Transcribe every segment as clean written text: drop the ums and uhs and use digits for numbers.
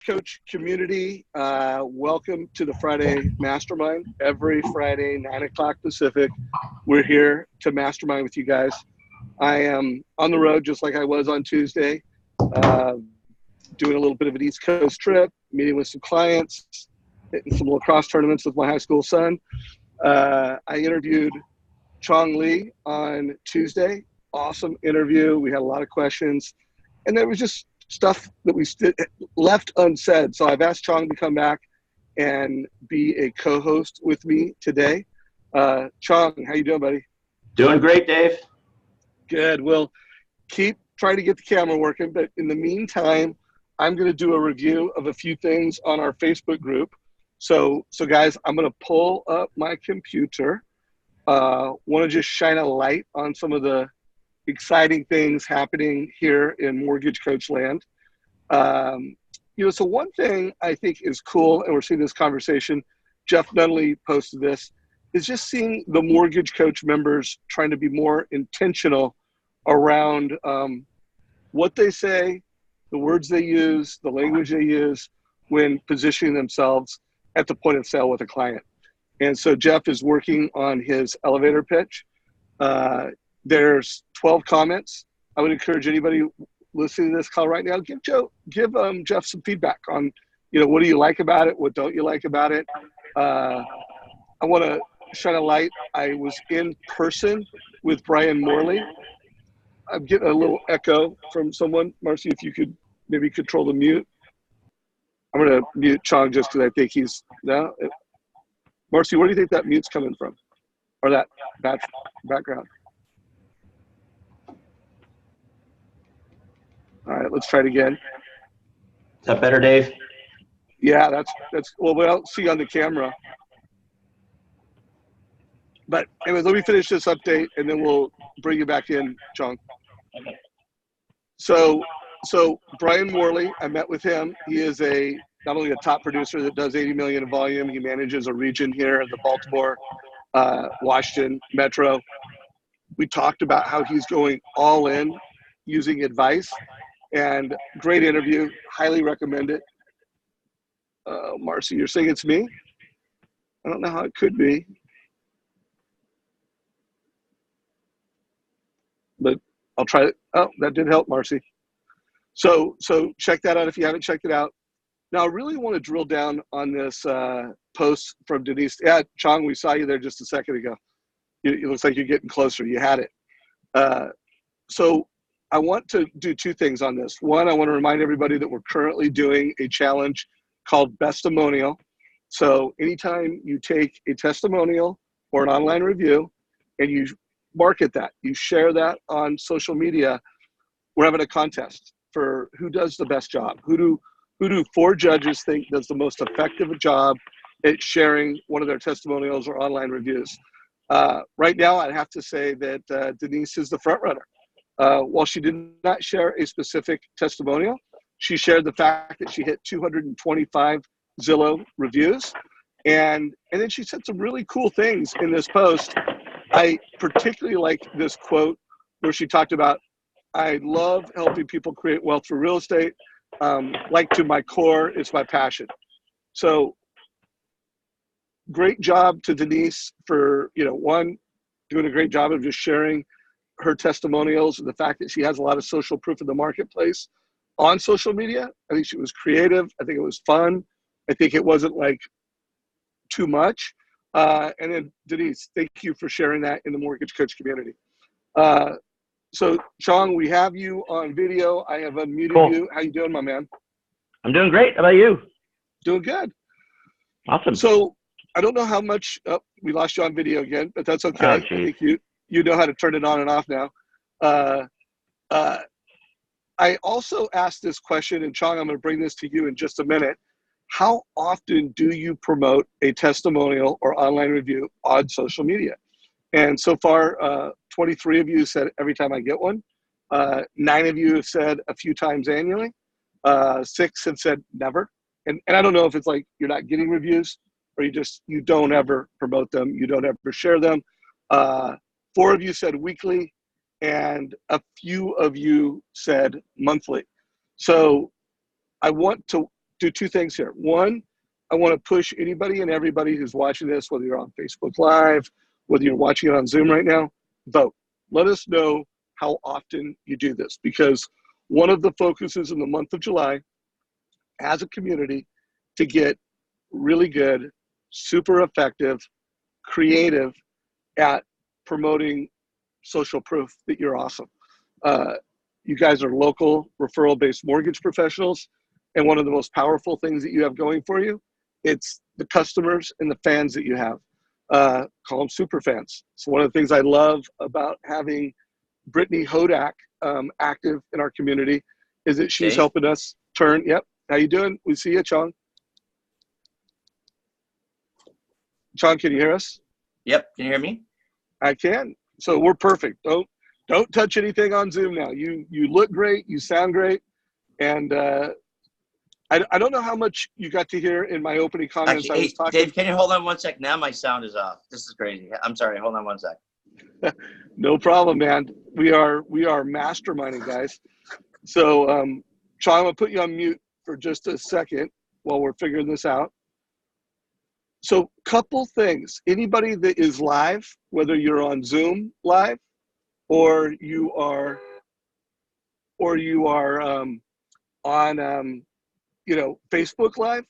Coach community, welcome to the Friday Mastermind. Every Friday, 9 o'clock Pacific, we're here to mastermind with you guys. I am on the road just like I was on Tuesday, doing a little bit of an East Coast trip, meeting with some clients, hitting some lacrosse tournaments with my high school son. I interviewed Chong Lee on Tuesday. Awesome interview. We had a lot of questions, and there was just stuff that we left unsaid. So I've asked Chong to come back and be a co-host with me today. Chong, how you doing, buddy? Doing great, Dave. Good. We'll keep trying to get the camera working, but in the meantime, I'm going to do a review of a few things on our Facebook group. So guys, I'm going to pull up my computer. Want to just shine a light on some of the exciting things happening here in Mortgage Coach land. So one thing I think is cool, and we're seeing this conversation, Jeff Nunley posted this, is just seeing the Mortgage Coach members trying to be more intentional around what they say, the words they use, the language they use when positioning themselves at the point of sale with a client. And so Jeff is working on his elevator pitch. There's 12 comments. I would encourage anybody listening to this call right now, give Jeff some feedback on, what do you like about it? What don't you like about it? I want to shine a light. I was in person with Brian Morley. I'm getting a little echo from someone. Marcy, if you could maybe control the mute. I'm going to mute Chong just because I think he's now. Marcy, where do you think that mute's coming from? Or that background? All right, let's try it again. Is that better, Dave? Yeah, that's well, we don't see on the camera. But anyways, let me finish this update and then we'll bring you back in, Chong. Okay. So Brian Morley, I met with him. He is not only a top producer that does 80 million in volume, he manages a region here in the Baltimore, Washington metro. We talked about how he's going all in using advice, and great interview. Highly recommend it. Marcy, you're saying it's me? I don't know how it could be. But I'll try it. Oh, that did help, Marcy. So check that out if you haven't checked it out. Now, I really want to drill down on this post from Denise. Yeah, Chong, we saw you there just a second ago. It looks like you're getting closer. You had it. So I want to do two things on this. One, I want to remind everybody that we're currently doing a challenge called Bestimonial. So anytime you take a testimonial or an online review and you market that, you share that on social media, we're having a contest for who does the best job. Who do 4 judges think does the most effective job at sharing one of their testimonials or online reviews? Right now, I'd have to say that Denise is the front runner. While she did not share a specific testimonial, she shared the fact that she hit 225 Zillow reviews. And then she said some really cool things in this post. I particularly like this quote where she talked about, I love helping people create wealth through real estate. Like to my core, it's my passion. So great job to Denise for, one, doing a great job of just sharing her testimonials and the fact that she has a lot of social proof in the marketplace on social media. I think she was creative. I think it was fun. I think it wasn't like too much. And then Denise, thank you for sharing that in the Mortgage Coach community. So Chong, we have you on video. I have unmuted you. How you doing, my man? I'm doing great. How about you? Doing good. Awesome. So I don't know how much, we lost you on video again, but that's okay. I think you know how to turn it on and off now. I also asked this question, and Chong, I'm going to bring this to you in just a minute. How often do you promote a testimonial or online review on social media? And so far, 23 of you said every time I get one. 9 of you have said a few times annually. 6 have said never. And I don't know if it's like you're not getting reviews or you don't ever promote them. You don't ever share them. 4 of you said weekly, and a few of you said monthly. So I want to do two things here. One, I want to push anybody and everybody who's watching this, whether you're on Facebook Live, whether you're watching it on Zoom right now, vote. Let us know how often you do this, because one of the focuses in the month of July as a community to get really good, super effective, creative at promoting social proof that you're awesome. You guys are local referral-based mortgage professionals, and one of the most powerful things that you have going for you, it's the customers and the fans that you have. Call them super fans. So one of the things I love about having Brittany Hodak active in our community is that she's helping us turn. Yep. How you doing? We see you, Chong. Chong, can you hear us? Yep. Can you hear me? I can. So we're perfect. Don't touch anything on Zoom now. You look great. You sound great. And I don't know how much you got to hear in my opening comments. Actually, I was talking. Dave, can you hold on one sec? Now my sound is off. This is crazy. I'm sorry. Hold on one sec. No problem, man. We are masterminding, guys. So, Chong, I'm gonna put you on mute for just a second while we're figuring this out. So, couple things. Anybody that is live, whether you're on Zoom live, or you are on Facebook Live,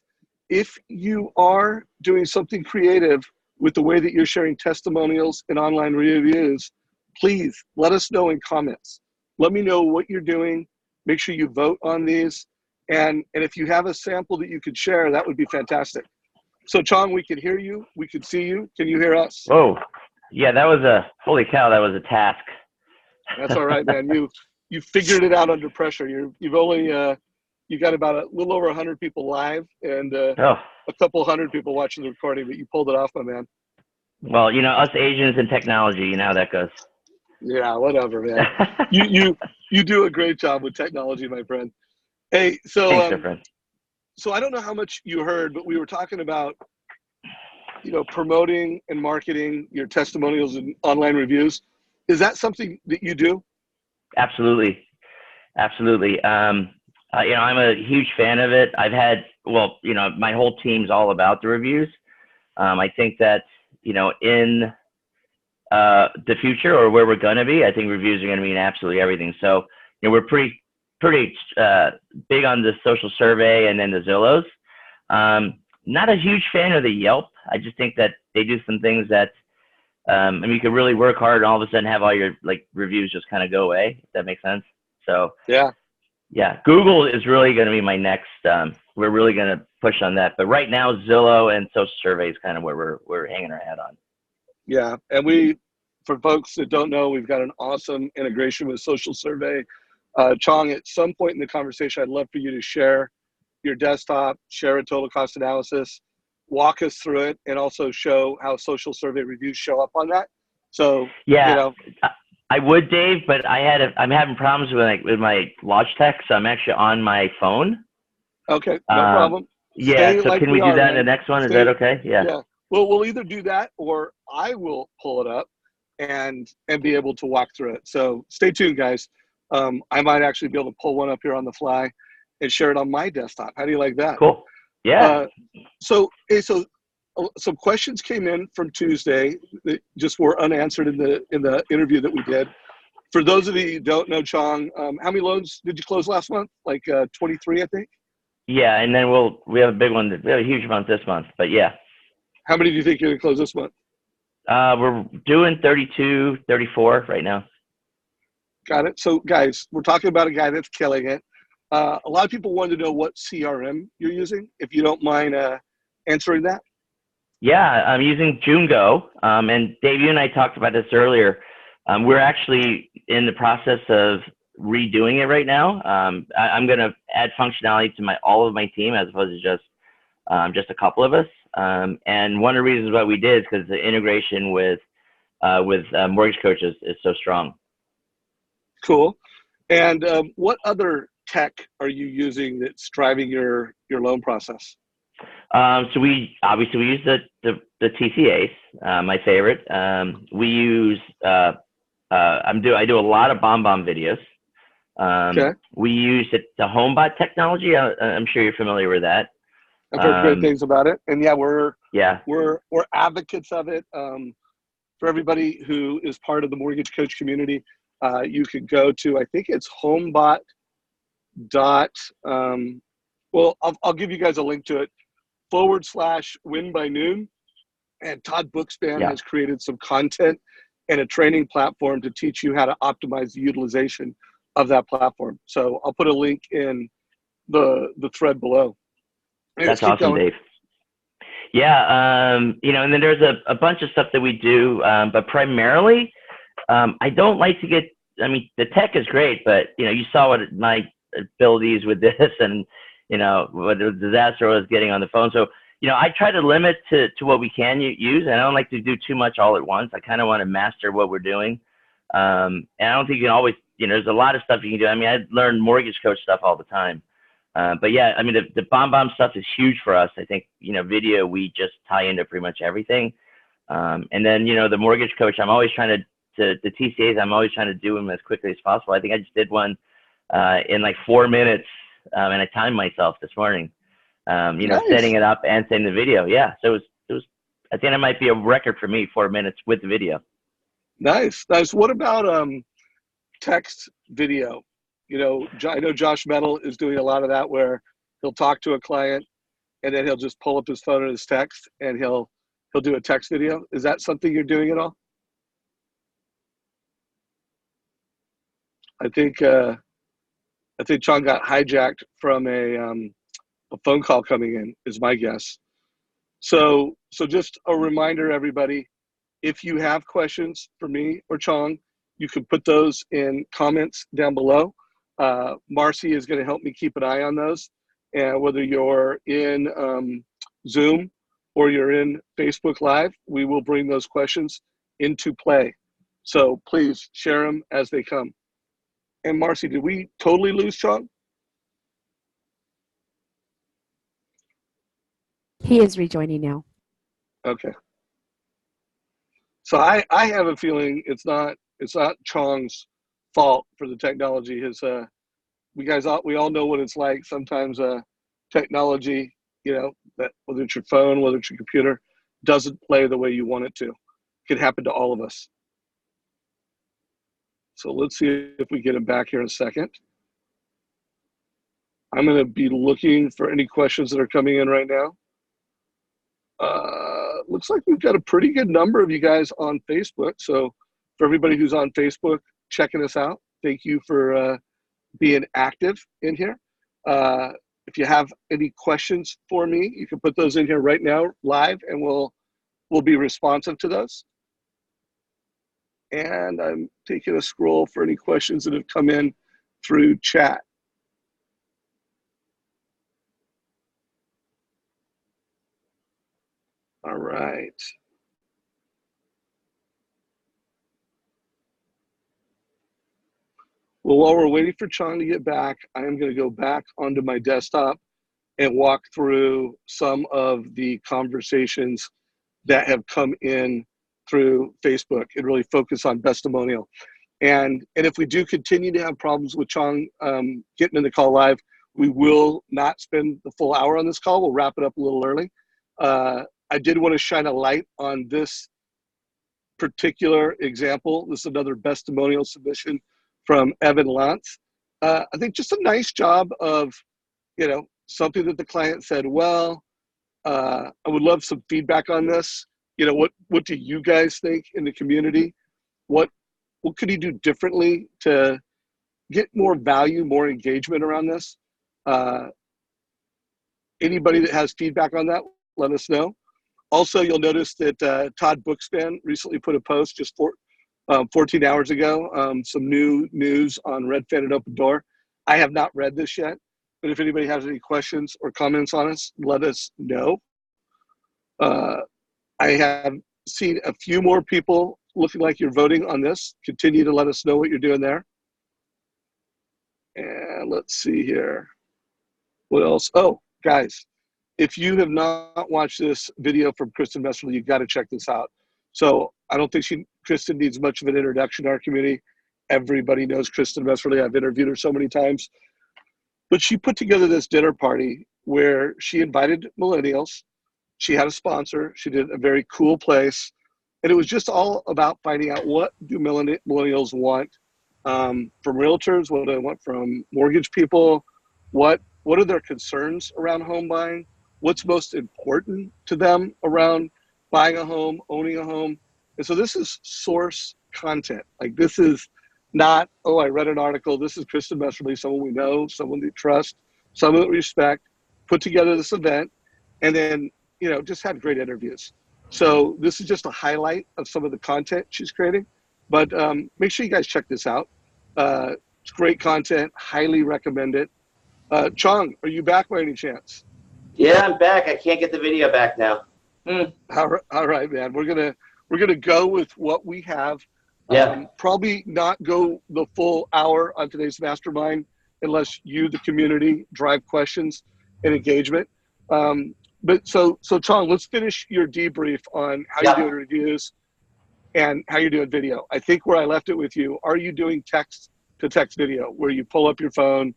if you are doing something creative with the way that you're sharing testimonials and online reviews, please let us know in comments. Let me know what you're doing. Make sure you vote on these. And if you have a sample that you could share, that would be fantastic. So, Chong, we can hear you. We can see you. Can you hear us? Whoa. Yeah, that was holy cow, that was a task. That's all right, man. You figured it out under pressure. You've only you got about a little over 100 people live and a couple hundred people watching the recording, but you pulled it off, my man. Well, us Asians in technology, you know how that goes. Yeah, whatever, man. you do a great job with technology, my friend. Hey, so Thanks, my friend. So I don't know how much you heard, but we were talking about promoting and marketing your testimonials and online reviews. Is that something that you do? Absolutely. I'm a huge fan of it. I've had, my whole team's all about the reviews. I think that, in the future or where we're going to be, I think reviews are going to mean absolutely everything. So, we're pretty big on the social survey and then the Zillows. Not a huge fan of the Yelp. I just think that they do some things that, you can really work hard and all of a sudden have all your reviews just kind of go away, if that makes sense. So yeah, Google is really going to be my next, we're really going to push on that. But right now, Zillow and social survey is kind of where we're hanging our hat on. Yeah. And for folks that don't know, we've got an awesome integration with social survey. Chong, at some point in the conversation, I'd love for you to share your desktop, share a total cost analysis, walk us through it, and also show how social survey reviews show up on that. So, yeah, I would, Dave, but I'm having problems with my Logitech, so I'm actually on my phone. Okay, no problem. Yeah, so can we do that in the next one? Is that okay? Yeah. Yeah. Well, we'll either do that or I will pull it up and be able to walk through it. So stay tuned, guys. I might actually be able to pull one up here on the fly and share it on my desktop. How do you like that? Cool. Yeah. So some questions came in from Tuesday that just were unanswered in the interview that we did. For those of you who don't know, Chong, how many loans did you close last month? 23, I think. Yeah, and then we have a big one. We have a huge month this month, but yeah. How many do you think you're gonna close this month? We're doing 32, 34 right now. Got it. So, guys, we're talking about a guy that's killing it. A lot of people wanted to know what CRM you're using. If you don't mind answering that. Yeah, I'm using Jungo. And Dave, you and I talked about this earlier. We're actually in the process of redoing it right now. I'm going to add functionality to all of my team as opposed to just a couple of us. And one of the reasons why we did is because the integration with mortgage coaches is so strong. Cool. And what other tech are you using that's driving your loan process? So we use the TCAs, my favorite. We use I do a lot of BombBomb videos. Okay. We use the HomeBot technology. I'm sure you're familiar with that. I've heard great things about it, and yeah, we're Yeah. advocates of it. For everybody who is part of the mortgage coach community, you can go to, I think it's homebot dot. Well, I'll give you guys a link to it, /win by noon. And Todd Bookspan Yeah. has created some content and a training platform to teach you how to optimize the utilization of that platform. So I'll put a link in the thread below. That's awesome, Dave. Yeah, you know, and then there's a bunch of stuff that we do, but primarily, I don't like to get, I mean, the tech is great, but, you know, you saw what my abilities with this and, you know, what a disaster was getting on the phone. So, you know, I try to limit to what we can use, and I don't like to do too much all at once. I kind of want to master what we're doing. And I don't think you can always, you know, there's a lot of stuff you can do. I mean, I learn mortgage coach stuff all the time. But yeah, I mean, the BombBomb stuff is huge for us. I think, you know, video, we just tie into pretty much everything. And then, you know, the mortgage coach, I'm always trying the TCAs, I'm always trying to do them as quickly as possible. I think I just did one in like 4 minutes, and I timed myself this morning, you know, Nice. setting it up and sending the video. Yeah. So it was, I think it might be a record for me, 4 minutes with the video. Nice. What about text video? You know, I know Josh Metal is doing a lot of that, where he'll talk to a client and then he'll just pull up his phone and his text, and he'll do a text video. Is that something you're doing at all? I think Sean got hijacked from a phone call coming in, is my guess. So just a reminder, everybody, if you have questions for me or Chong, you can put those in comments down below. Marcy is going to help me keep an eye on those. And whether you're in Zoom or you're in Facebook Live, we will bring those questions into play. So please share them as they come. And Marcy, did we totally lose Chong? He is rejoining now. Okay. So I have a feeling it's not Chong's fault for the technology. We all know what it's like. Sometimes technology, you know, that whether it's your phone, whether it's your computer, doesn't play the way you want it to. It can happen to all of us. So let's see if we get him back here in a second. I'm going to be looking for any questions that are coming in right now. Looks like we've got a pretty good number of you guys on Facebook. So for everybody who's on Facebook checking us out, thank you for being active in here. If you have any questions for me, you can put those in here right now live, and we'll be responsive to those. And I'm taking a scroll for any questions that have come in through chat. All right. Well, while we're waiting for Chong to get back, I am going to go back onto my desktop and walk through some of the conversations that have come in through Facebook and really focus on Bestimonial. And if we do continue to have problems with Chong getting in the call live, we will not spend the full hour on this call. We'll wrap it up a little early. I did want to shine a light on this particular example. This is another Bestimonial submission from Evan Lantz. I think just a nice job of, you know, something that the client said, well, I would love some feedback on this. You know, what do you guys think in the community? What could he do differently to get more value, more engagement around this? Anybody that has feedback on that, let us know. Also, you'll notice that Todd Bookspan recently put a post just 14 hours ago, some new news on Redfin and Open Door. I have not read this yet, but if anybody has any questions or comments on us, let us know. I have seen a few more people looking like you're voting on this. Continue to let us know what you're doing there. And let's see here. What else? Oh, guys, if you have not watched this video from Kristen Messerly, you've got to check this out. So I don't think Kristen needs much of an introduction to our community. everybody knows Kristen Messerly. I've interviewed her so many times. But she put together this dinner party where she invited millennials. She had a sponsor. She did a very cool place. And it was just all about finding out, what do millennials want from realtors, what do they want from mortgage people, what are their concerns around home buying, what's most important to them around buying a home, owning a home. And so this is source content. Like, this is not, oh, I read an article. This is Kristen Messerly, someone we know, someone we trust, someone that we respect, put together this event, and then, just had great interviews. So this is just a highlight of some of the content she's creating. But make sure you guys check this out. It's great content. Highly recommend it. Chong, are you back by any chance? Yeah, I'm back. I can't get the video back now. All right, man. We're gonna go with what we have. Yeah. Probably not go the full hour on today's mastermind unless you, the community, drive questions and engagement. But so Chong, let's finish your debrief on how you're doing reviews and how you're doing video. I think where I left it with you, are you doing text to text video where you pull up your phone,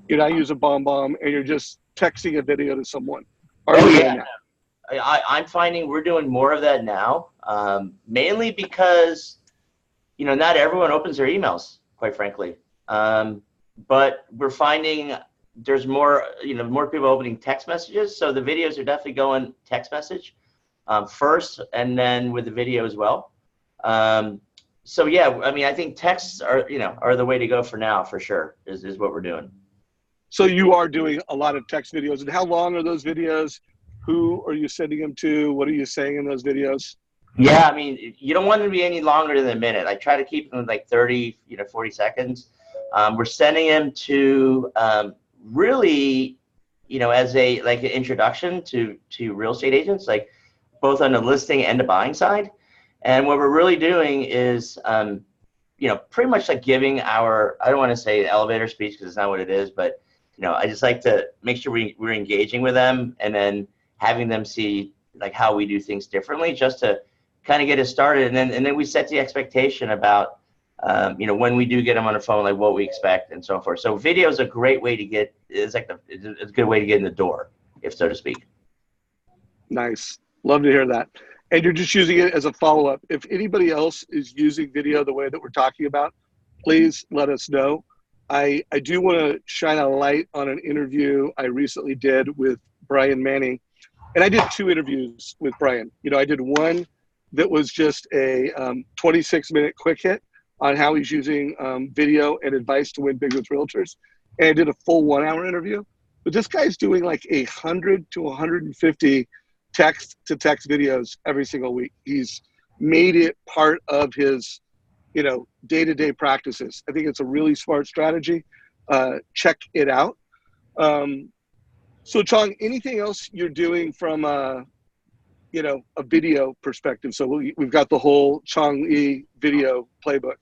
you're not using BombBomb, and you're just texting a video to someone? Are you doing that? I'm finding we're doing more of that now, mainly because, not everyone opens their emails, quite frankly. But we're finding there's more, more people opening text messages. So the videos are definitely going text message first, and then with the video as well. So yeah, I mean, I think texts are the way to go for now, for sure, is what we're doing. So you are doing a lot of text videos. And how long are those videos? Who are you sending them to? What are you saying in those videos? Yeah, I mean, you don't want them to be any longer than a minute. I try to keep them like 30, 40 seconds. We're sending them to really, as an introduction to real estate agents, like both on the listing and the buying side. And what we're really doing is, pretty much like giving I don't want to say elevator speech because it's not what it is, but, I just like to make sure we're engaging with them and then having them see like how we do things differently, just to kind of get it started. And then we set the expectation about, when we do get them on the phone, like what we expect and so forth. So video is a great way to get, it's a good way to get in the door, if so to speak. Nice. Love to hear that. And you're just using it as a follow-up. If anybody else is using video the way that we're talking about, please let us know. I do want to shine a light on an interview I recently did with Brian Manning. And I did 2 interviews with Brian. I did one that was just a 26-minute quick hit on how he's using video and advice to win big with realtors. And I did a full 1-hour interview. But this guy's doing like 100 to 150 text-to-text videos every single week. He's made it part of his, day-to-day practices. I think it's a really smart strategy. Check it out. So Chong, anything else you're doing from a video perspective? So we've got the whole Chong Lee video playbook.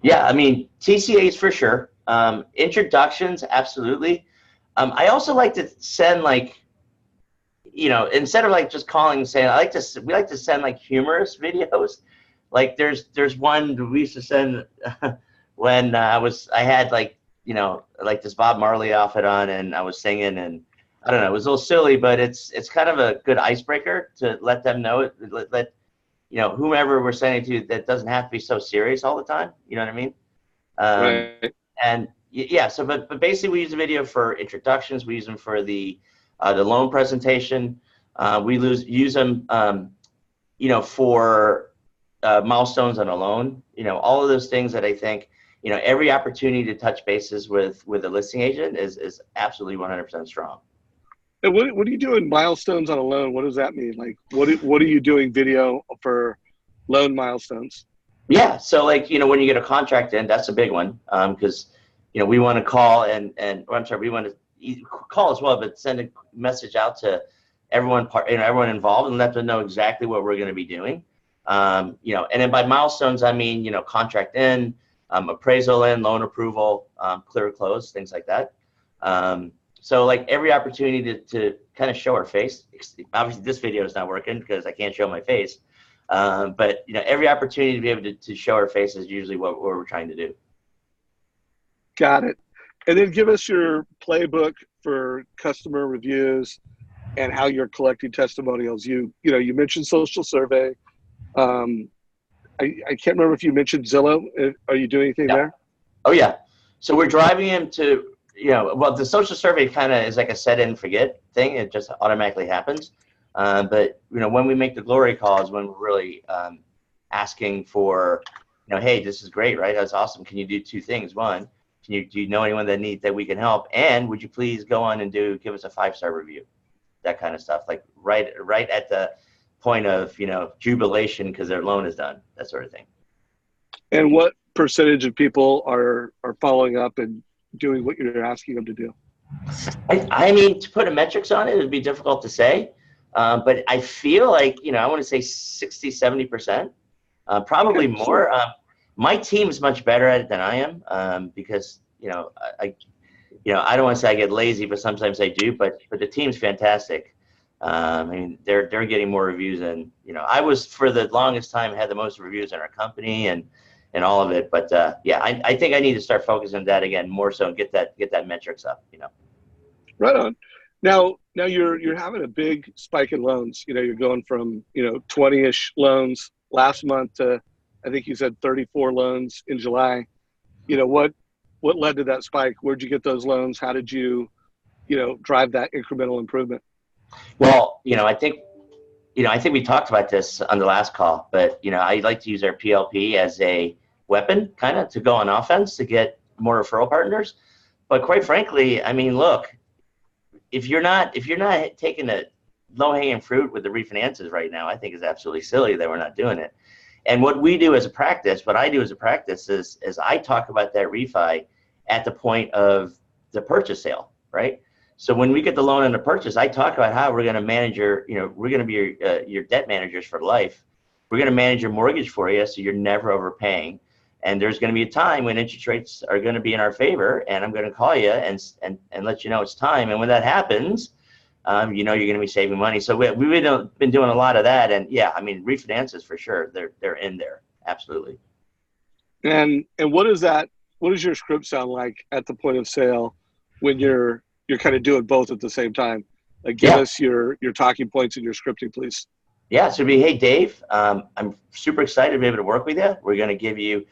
Yeah, I mean, TCAs for sure. Introductions, absolutely. I also like to send instead of like just calling and saying, we like to send like humorous videos. Like there's one we used to send when I had like this Bob Marley outfit on and I was singing, and I don't know, it was a little silly, but it's kind of a good icebreaker to let them know, let whomever we're sending to, that doesn't have to be so serious all the time. You know what I mean? Right. And yeah, so but basically we use the video for introductions. We use them for the loan presentation. We use them, for milestones on a loan. All of those things that I think, every opportunity to touch bases with a listing agent is absolutely 100% strong. And what are you doing milestones on a loan? What does that mean? Like, what are you doing video for loan milestones? Yeah, so like, when you get a contract in, that's a big one, because, we want to call we want to call as well, but send a message out to everyone involved and let them know exactly what we're going to be doing. And then by milestones, I mean, contract in, appraisal in, loan approval, clear close, things like that. So like every opportunity to kind of show our face. Obviously this video is not working because I can't show my face. But every opportunity to be able to show our face is usually what we're trying to do. Got it. And then give us your playbook for customer reviews and how you're collecting testimonials. You mentioned social survey. I can't remember if you mentioned Zillow. Are you doing anything there? Oh yeah. So we're driving him to, well, the social survey kind of is like a set and forget thing. It just automatically happens. But when we make the glory calls, when we're really asking for, hey, this is great, right? That's awesome. Can you do two things? One, do you know anyone that we can help? And would you please go on and give us a 5-star review? That kind of stuff, like right at the point of jubilation because their loan is done, that sort of thing. And what percentage of people are following up and doing what you're asking them to do? I mean, to put a metrics on it would be difficult to say, but I feel like I want to say 60-70%, probably Okay, more. sure. My team is much better at it than I am, because I don't want to say I get lazy, but sometimes I do. But the team's fantastic. I mean, they're getting more reviews than I was for the longest time. Had the most reviews in our company and all of it. But yeah, I think I need to start focusing on that again more so and get that metrics up. Right on. Now you're having a big spike in loans. You're going from 20-ish loans last month to, I think you said 34 loans in July. What led to that spike? Where'd you get those loans? How did you drive that incremental improvement? Well, I think we talked about this on the last call, but I like to use our PLP as a weapon, kind of to go on offense to get more referral partners. But quite frankly, I mean, look, if you're not taking the low-hanging fruit with the refinances right now, I think is absolutely silly that we're not doing it. And what I do as a practice is I talk about that refi at the point of the purchase sale, right? So when we get the loan and the purchase, I talk about how we're going to manage we're going to be your debt managers for life. We're going to manage your mortgage for you so you're never overpaying. And there's going to be a time when interest rates are going to be in our favor, and I'm going to call you and let you know it's time. And when that happens, you're going to be saving money. So we've been doing a lot of that. And yeah, I mean, refinances for sure. They're in there. Absolutely. And what does your script sound like at the point of sale when you're kind of doing both at the same time? Like, give us your talking points and your scripting, please. Yeah, so hey, Dave, I'm super excited to be able to work with you. We're going to give you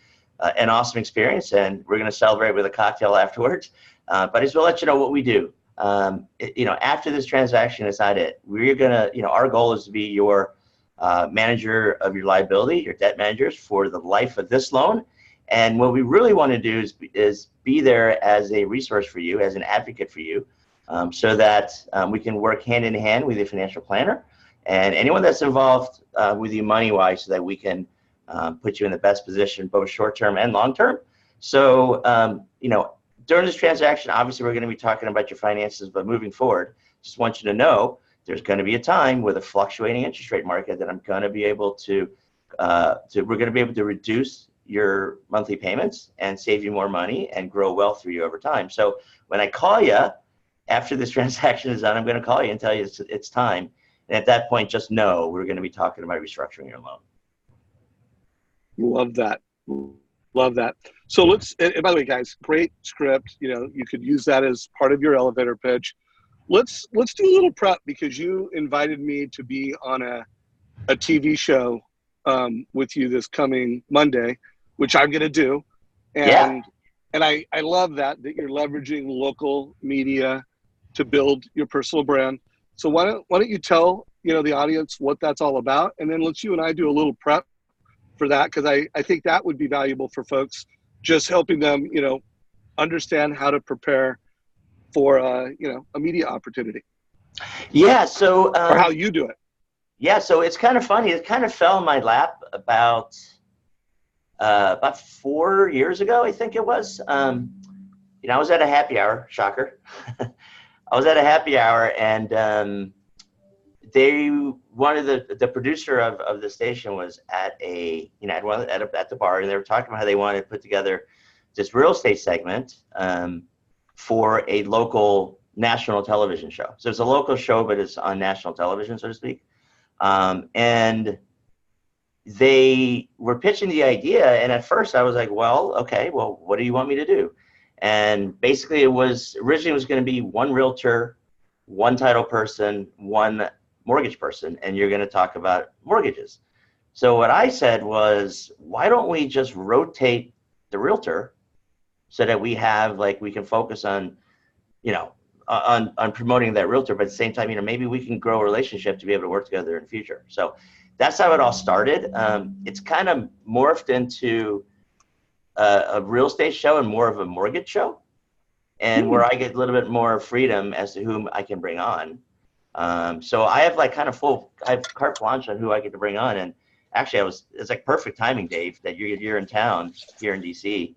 an awesome experience, and we're going to celebrate with a cocktail afterwards. But I just want to let you know what we do. After this transaction is not it. We're going to, our goal is to be your manager of your liability, your debt managers for the life of this loan. And what we really want to do is be there as a resource for you, as an advocate for you, so that we can work hand in hand with your financial planner and anyone that's involved with you money-wise, so that we can put you in the best position, both short-term and long-term. So, during this transaction, obviously we're going to be talking about your finances, but moving forward, just want you to know there's going to be a time with a fluctuating interest rate market that I'm going to be able to we're going to be able to reduce your monthly payments and save you more money and grow wealth for you over time. So when I call you after this transaction is done, I'm going to call you and tell you it's time. And at that point, just know we're going to be talking about restructuring your loan. Love that. Love that. So and by the way, guys, great script. You could use that as part of your elevator pitch. Let's do a little prep, because you invited me to be on a TV show with you this coming Monday, which I'm going to do. And I love that you're leveraging local media to build your personal brand. So why don't you tell the audience what that's all about, and then let's you and I do a little prep for that, because I think that would be valuable for folks, just helping them understand how to prepare for a media opportunity. Yeah. So or how you do it. Yeah. So it's kind of funny. It kind of fell in my lap about 4 years ago, I think it was. I was at a happy hour. Shocker. I was at a happy hour, and the producer of the station was at at the bar, and they were talking about how they wanted to put together this real estate segment for a local national television show. So it's a local show, but it's on national television, so to speak. And they were pitching the idea, and at first I was like, well, okay, well, what do you want me to do? And basically it was originally going to be one realtor, one title person, one mortgage person, and you're going to talk about mortgages. So what I said was, why don't we just rotate the realtor so that we have, like, we can focus on, you know, on promoting that realtor, but at the same time, you know, maybe we can grow a relationship to be able to work together in the future. So that's how it all started. It's kind of morphed into a real estate show and more of a mortgage show, and where I get a little bit more freedom as to whom I can bring on. So I have like kind of I have carte blanche on who I get to bring on. And actually it's like perfect timing, Dave, that you're in town here in DC,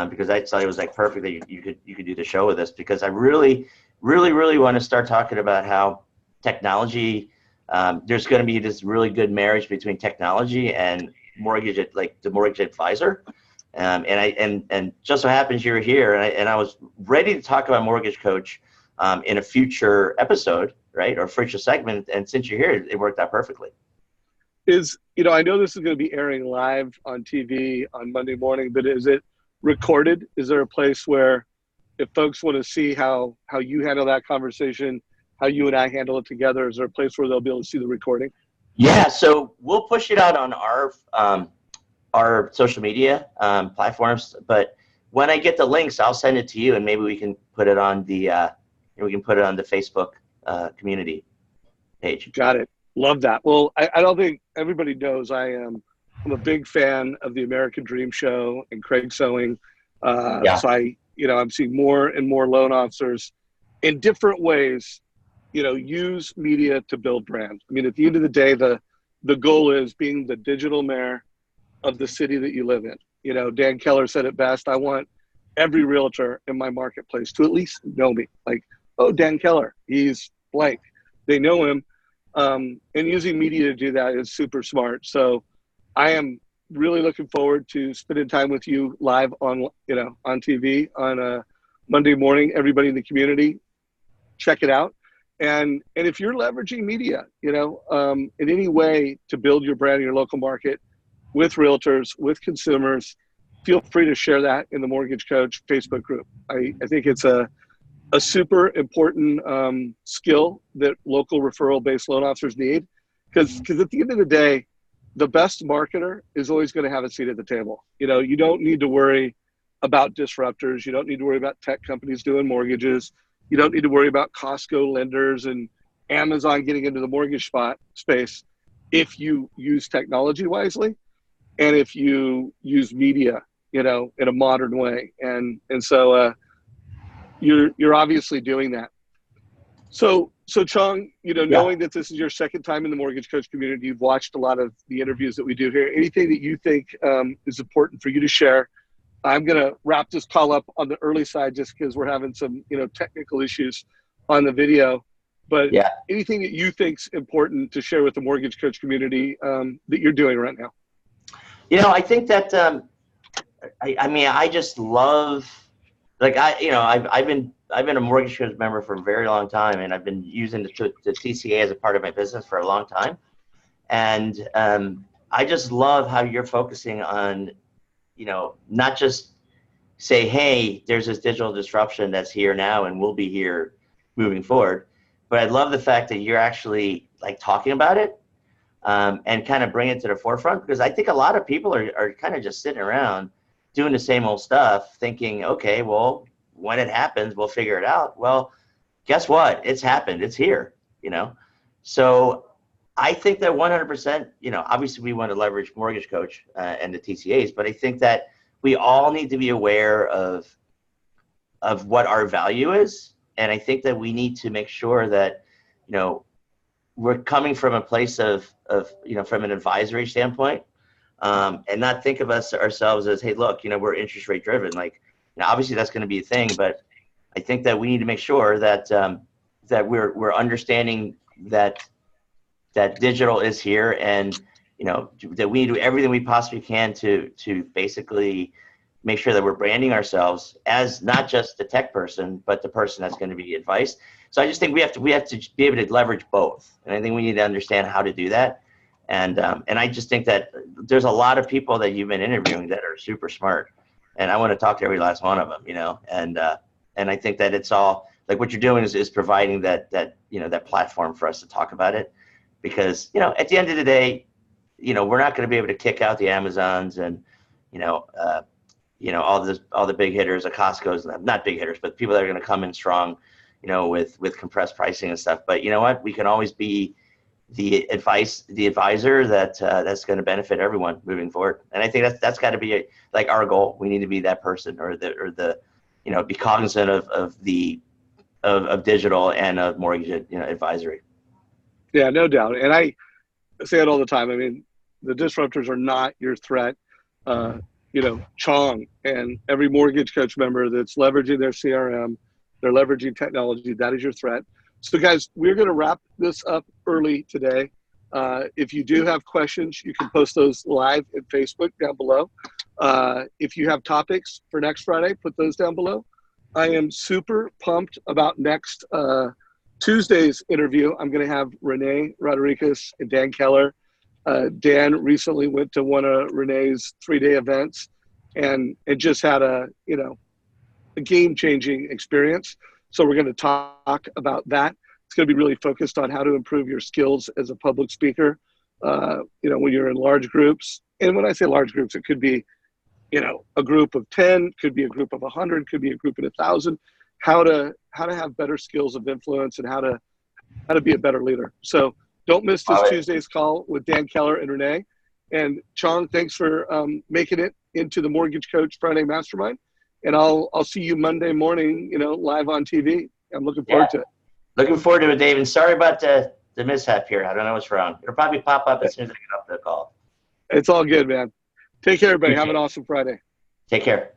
because I thought it was like perfect that you could do the show with us, because I really want to start talking about how technology, there's going to be this really good marriage between technology and mortgage, like the mortgage advisor. And just so happens you're here, and I was ready to talk about Mortgage Coach in a future episode, right, or future segment. And since you're here, it worked out perfectly. I know this is going to be airing live on TV on Monday morning, but is it recorded? Is there a place where, if folks want to see how you handle that conversation, how you and I handle it together, is there a place where they'll be able to see the recording? Yeah, so we'll push it out on our social media platforms, but when I get the links, I'll send it to you, and maybe we can put it on the Facebook community page. Got it. Love that. Well, I don't think everybody knows I'm a big fan of the American Dream Show and Craig Sewing. So I'm seeing more and more loan officers in different ways, use media to build brands. I mean, at the end of the day, the goal is being the digital mayor of the city that you live in. Dan Keller said it best. I want every realtor in my marketplace to at least know me. Like, oh, Dan Keller, he's blank. They know him. And using media to do that is super smart. So I am really looking forward to spending time with you live on TV on a Monday morning. Everybody in the community, check it out. And if you're leveraging media, in any way to build your brand in your local market with realtors, with consumers, feel free to share that in the Mortgage Coach Facebook group. I think it's a super important skill that local referral-based loan officers need, because at the end of the day, the best marketer is always going to have a seat at the table. You don't need to worry about disruptors. You don't need to worry about tech companies doing mortgages. You don't need to worry about Costco lenders and Amazon getting into the mortgage space if you use technology wisely and if you use media, in a modern way. And so you're obviously doing that. So Chong, knowing that this is your second time in the Mortgage Coach community, you've watched a lot of the interviews that we do here. Anything that you think is important for you to share? I'm going to wrap this call up on the early side just because we're having some, technical issues on the video. But anything that you think's important to share with the Mortgage Coach community that you're doing right now? I think that I just love, like, I've been a Mortgage Coach member for a very long time, and I've been using the TCA as a part of my business for a long time. And I just love how you're focusing on, not just say, hey, there's this digital disruption that's here now and will be here moving forward. But I love the fact that you're actually like talking about it and kind of bring it to the forefront, because I think a lot of people are kind of just sitting around doing the same old stuff thinking, okay, well, when it happens, we'll figure it out. Well, guess what? It's happened. It's here, So I think that 100%, obviously we want to leverage Mortgage Coach and the TCAs, but I think that we all need to be aware of what our value is. And I think that we need to make sure that, we're coming from a place of from an advisory standpoint, and not think of ourselves as, hey, look, we're interest rate driven. Like, obviously that's going to be a thing, but I think that we need to make sure that that we're understanding that digital is here, and that we do everything we possibly can to basically make sure that we're branding ourselves as not just the tech person, but the person that's going to be advice. So I just think we have to be able to leverage both, and I think we need to understand how to do that. And I just think that there's a lot of people that you've been interviewing that are super smart, and I want to talk to every last one of them, you know. And I think that it's all like what you're doing is providing that you know, that platform for us to talk about it, because, you know, at the end of the day, you know, we're not going to be able to kick out the Amazons and you know all the big hitters, the Costco's, not big hitters, but people that are going to come in strong, you know, with compressed pricing and stuff. But you know what, we can always be the advisor that's going to benefit everyone moving forward. And I think that's got to be like our goal. We need to be that person, or the you know, be cognizant of digital and of mortgage, you know, advisory. Yeah, no doubt. And I say it all the time. I mean, the disruptors are not your threat. You know, Chong and every mortgage coach member that's leveraging their CRM, they're leveraging technology, that is your threat. So guys, we're going to wrap this up early today. If you do have questions, you can post those live at Facebook down below. If you have topics for next Friday, put those down below. I am super pumped about next Tuesday's interview. I'm going to have Renee Rodriguez and Dan Keller. Dan recently went to one of Renee's 3-day events and it just had a game-changing experience. So we're going to talk about that. It's going to be really focused on how to improve your skills as a public speaker, you know, when you're in large groups. And when I say large groups, it could be, you know, a group of 10, could be a group of 100, could be a group of 1,000, how to have better skills of influence and how to be a better leader. So don't miss this Tuesday's call with Dan Keller and Renee. And Chong, thanks for making it into the Mortgage Coach Friday Mastermind. And I'll see you Monday morning, you know, live on TV. I'm looking forward to it. Looking forward to it, Dave. And sorry about the mishap here. I don't know what's wrong. It'll probably pop up as soon as I get off the call. It's all good, man. Take care, everybody. Have an awesome Friday. Take care.